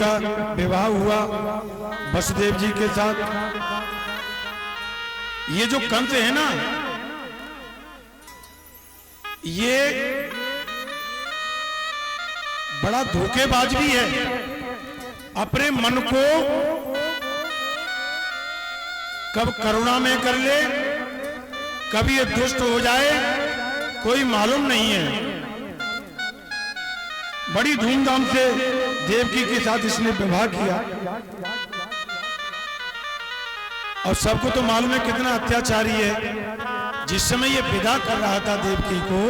का विवाह हुआ वसुदेव जी के साथ। ये जो कंस है ना, ये बड़ा धोखेबाज भी है। अपने मन को कब करुणा में कर ले, कभी ये दुष्ट हो जाए, कोई मालूम नहीं है। बड़ी धूमधाम से देवकी के साथ इसने विवाह किया और सबको तो मालूम है कितना अत्याचारी है। जिस समय ये विदा कर रहा था देवकी को,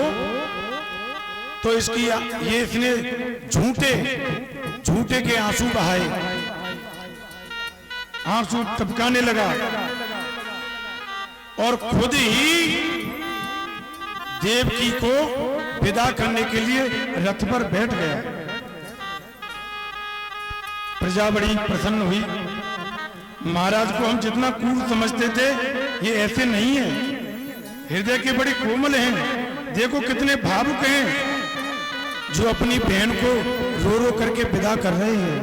तो इसने झूठे के आंसू बहाए, आंसू टपकाने लगा और खुद ही देवकी को विदा करने के लिए रथ पर बैठ गया। प्रजा बड़ी प्रसन्न हुई। महाराज को हम जितना क्रूर समझते थे, ये ऐसे नहीं है, हृदय के बड़े कोमल हैं। देखो कितने भावुक हैं, जो अपनी बहन को रो रो करके विदा कर रहे हैं।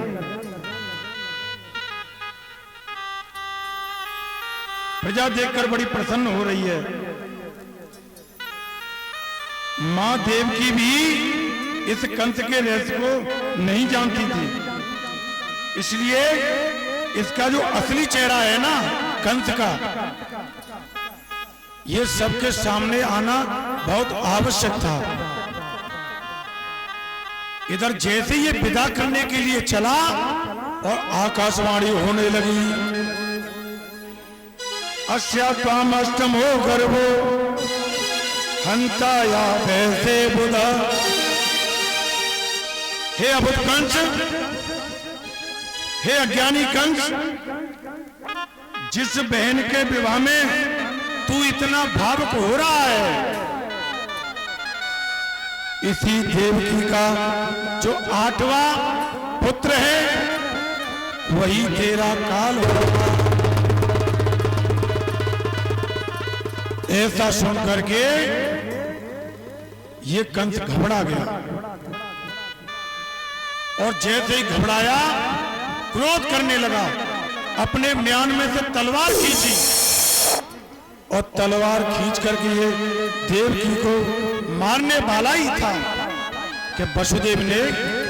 प्रजा देखकर बड़ी प्रसन्न हो रही है। मां देवकी भी इस कंस के रहस्य को नहीं जानती थी, इसलिए इसका जो असली चेहरा है ना कंस का, ये सबके सामने आना बहुत आवश्यक था। इधर जैसे ये विदा करने के लिए चला और आकाशवाणी होने लगी, अस्या त्वाम अष्टमो गर्भो हंताया वैसे बुधा। हे अभुत कंस, हे अज्ञानी कंस, जिस बहन के विवाह में तू इतना भावुक हो रहा है, इसी देवकी का जो 8वां पुत्र है, वही तेरा काल होगा। ऐसा सुन करके ये कंस घबरा गया और जैसे ही घबराया क्रोध करने लगा। अपने म्यान में से तलवार खींची और तलवार खींच करके ये देवकी को मारने वाला ही था कि वसुदेव ने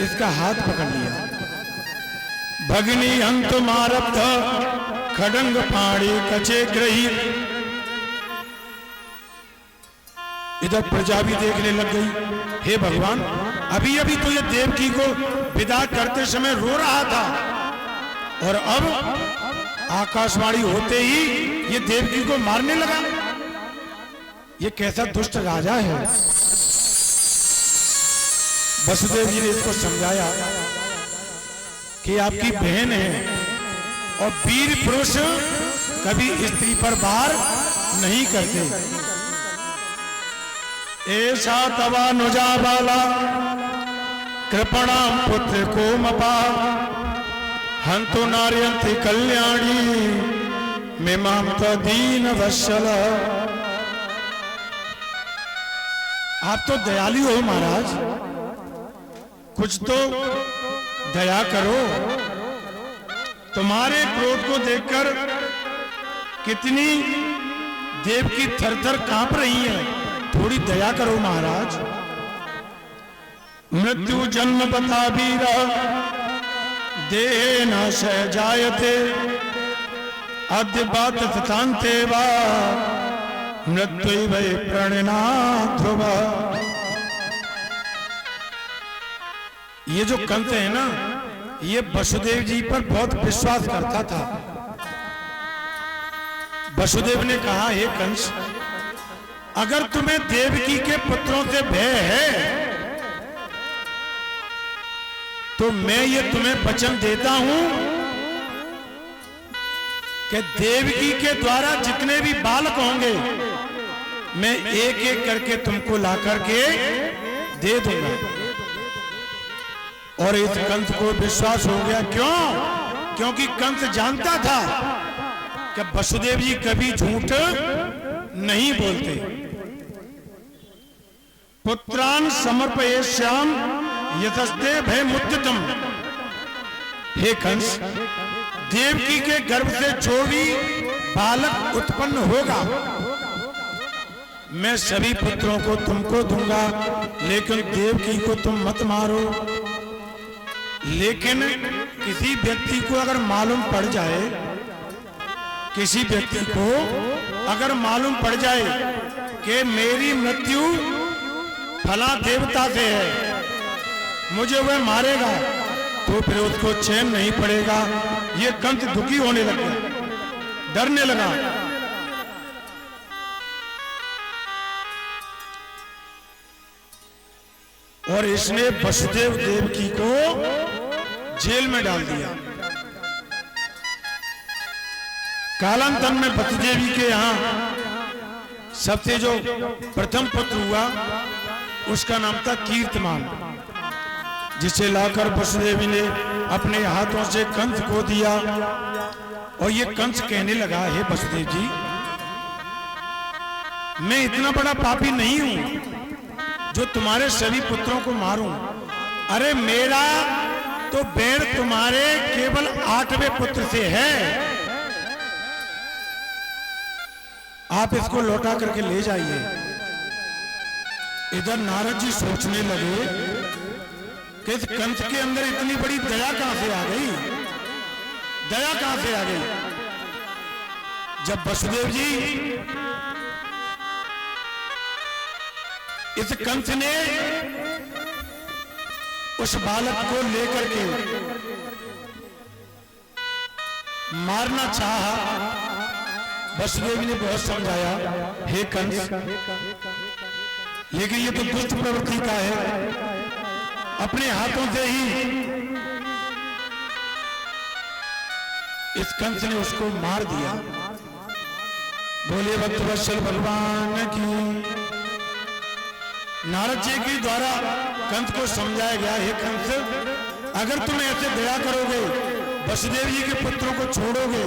इसका हाथ पकड़ लिया। भगिनी अंत मारब्ध खडंग पाणी कचे ग्रही। इधर प्रजा भी देखने लग गई। हे भगवान, अभी अभी तो ये देवकी को विदा करते समय रो रहा था और अब आकाशवाणी होते ही ये देवकी को मारने लगा। ये कैसा दुष्ट राजा है। वसुदेव जी ने इसको समझाया कि आपकी बहन है और वीर पुरुष कभी स्त्री पर वार नहीं करते। ऐसा तवा नुजा बाला कृपणाम पुत्र को मपा हंतो नार्यंति कल्याणी मिमाम दीन वत्सल। आप तो दयालु हो महाराज, कुछ तो दया करो। तुम्हारे क्रोध को देखकर कितनी देवकी थर-थर कांप रही है, थोड़ी दया करो महाराज। मृत्यु जन्म बता वीर देह न सह जायते अद्य बात तथांते वा मृत्यु वै प्रणना ध्रुव। ये जो कंस है ना, ये वसुदेव जी पर बहुत विश्वास करता था। वसुदेव ने कहा, हे कंस, अगर तुम्हें देवकी के पुत्रों से भय है तो मैं ये तुम्हें वचन देता हूं कि देवकी के द्वारा जितने भी बालक होंगे मैं एक एक करके तुमको ला करके दे दूंगा। और इस कंस को विश्वास हो गया। क्यों? क्योंकि कंस जानता था कि वसुदेव जी कभी झूठ नहीं बोलते। पुत्रान समर्पयेष्याम यतस्ते भय मुद्यतम। हे कंस, देवकी के गर्भ से जो भी बालक उत्पन्न होगा मैं सभी पुत्रों को तुमको दूंगा, लेकिन देवकी को तुम मत मारो। लेकिन किसी व्यक्ति को अगर मालूम पड़ जाए, किसी व्यक्ति को अगर मालूम पड़ जाए कि मेरी मृत्यु फला देवता से है, मुझे वह मारेगा, तो फिर उसको चैन नहीं पड़ेगा। ये कंस दुखी होने लगा, डरने लगा। और इसने वसुदेव देवकी को जेल में डाल दिया। कालांतर में वसुदेवी के यहाँ सबसे जो प्रथम पुत्र हुआ उसका नाम था कीर्तमान, जिसे लाकर वसुदेवी ने अपने हाथों से कंस को दिया। और ये कंस कहने लगा, हे वसुदेव जी, मैं इतना बड़ा पापी नहीं हूं जो तुम्हारे सभी पुत्रों को मारूं। अरे मेरा तो बैर तुम्हारे केवल 8वें पुत्र से है। आप इसको लौटा करके ले जाइए। इधर नारद जी सोचने लगे कि इस कंस के अंदर इतनी बड़ी दया कहां से आ गई, दया कहां से आ गई। जब वसुदेव जी इस कंस ने उस बालक को लेकर के मारना चाहा, वसुदेव ने बहुत समझाया, हे कंस, लेकिन ये तो दुष्ट प्रवृत्ति का है। अपने हाथों से ही इस कंस ने उसको मार दिया। बोले भक्तवत्सल भगवान की। नारद जी के द्वारा कंस को समझाया गया, हे कंस, अगर तुम ऐसे दया करोगे, वसुदेव जी के पुत्रों को छोड़ोगे,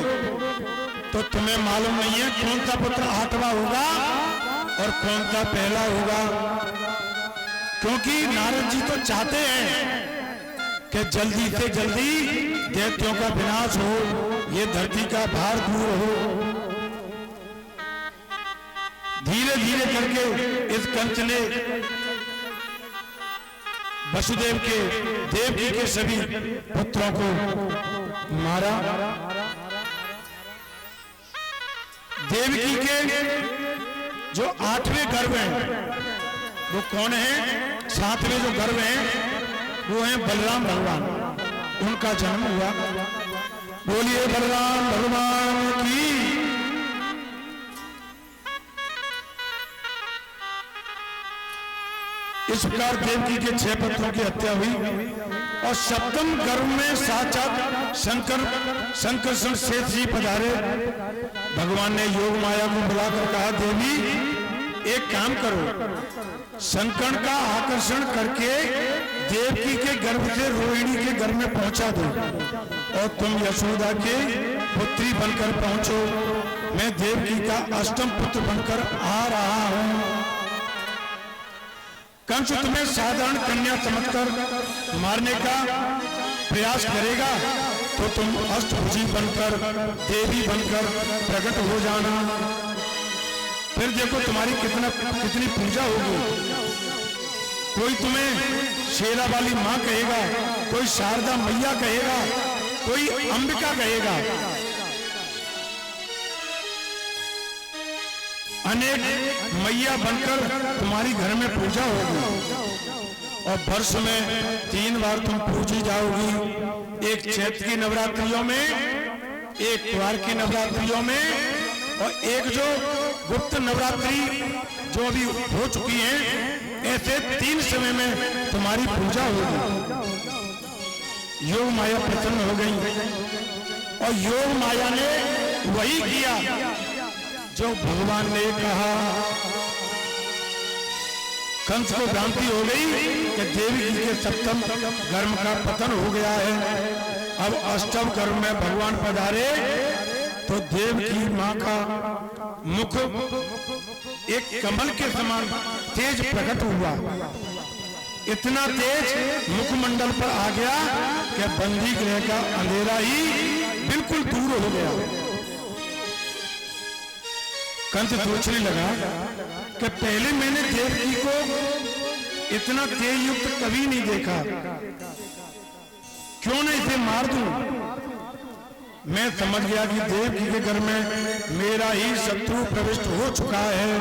तो तुम्हें मालूम नहीं है कौन सा पुत्र 8वां होगा और कौन सा पहला होगा। क्योंकि नारद जी तो चाहते हैं कि जल्दी से जल्दी दैत्यों का विनाश हो, ये धरती का भार दूर हो। धीरे धीरे करके इस कंस ने वसुदेव के, देवकी के सभी पुत्रों को मारा। देवकी के जो 8वें गर्भ हैं वो कौन है? 7वें जो गर्भ हैं वो हैं बलराम भगवान, उनका जन्म हुआ। बोलिए बलराम भगवान की। इस प्रकार देवकी के 6 पुत्रों की हत्या हुई और 7वें गर्भ में साक्षात शंकरषण शेष जी पधारे। भगवान ने योग माया को बुलाकर कहा, देवी एक काम करो, शंकर का आकर्षण करके देवकी के गर्भ से रोहिणी के गर्भ में पहुंचा दो और तुम यशोदा के पुत्री बनकर पहुंचो। मैं देवकी का 8वां पुत्र बनकर आ रहा हूं। कंस तुम्हें साधारण कन्या समझकर मारने का प्रयास करेगा तो तुम अष्टभुजी बनकर, देवी बनकर प्रकट हो जाना। फिर देखो तुम्हारी कितनी पूजा होगी। कोई तुम्हें शेरा वाली माँ कहेगा, कोई शारदा मैया कहेगा, कोई अंबिका कहेगा। अनेक मैया बनकर तुम्हारी घर में पूजा होगी और वर्ष में 3 बार तुम पूजी जाओगी। एक चैत्र की नवरात्रियों में, एक त्योहार की नवरात्रियों में और एक जो गुप्त नवरात्रि जो अभी हो चुकी है, ऐसे 3 समय में तुम्हारी पूजा होगी। योग माया प्रसन्न हो गई और योग माया ने वही किया जो भगवान ने कहा। कंस को भ्रांति हो गई कि देवी जी के 7वें गर्भ का पतन हो गया है। अब 8वें गर्भ में भगवान पधारे तो देव की मां का मुख एक कमल के समान तेज प्रकट हुआ। इतना तेज मुखमंडल पर आ गया कि बंदी गृह का अंधेरा ही बिल्कुल दूर हो गया। कंस सोचने लगा कि पहले मैंने देवकी को इतना तेज युक्त कभी नहीं देखा, क्यों न इसे मार दूं। मैं समझ गया कि देवकी के घर में मेरा ही शत्रु प्रविष्ट हो चुका है।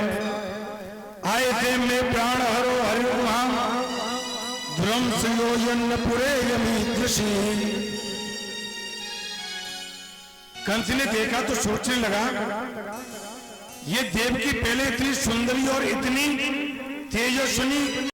आए थे मैं प्राण हरो हरि वहां ध्रुम संयोजन पुरे यमी दृषि। कंस ने देखा तो सोचने लगा, ये देवकी पहले इतनी सुंदरी और इतनी तेजस्विनी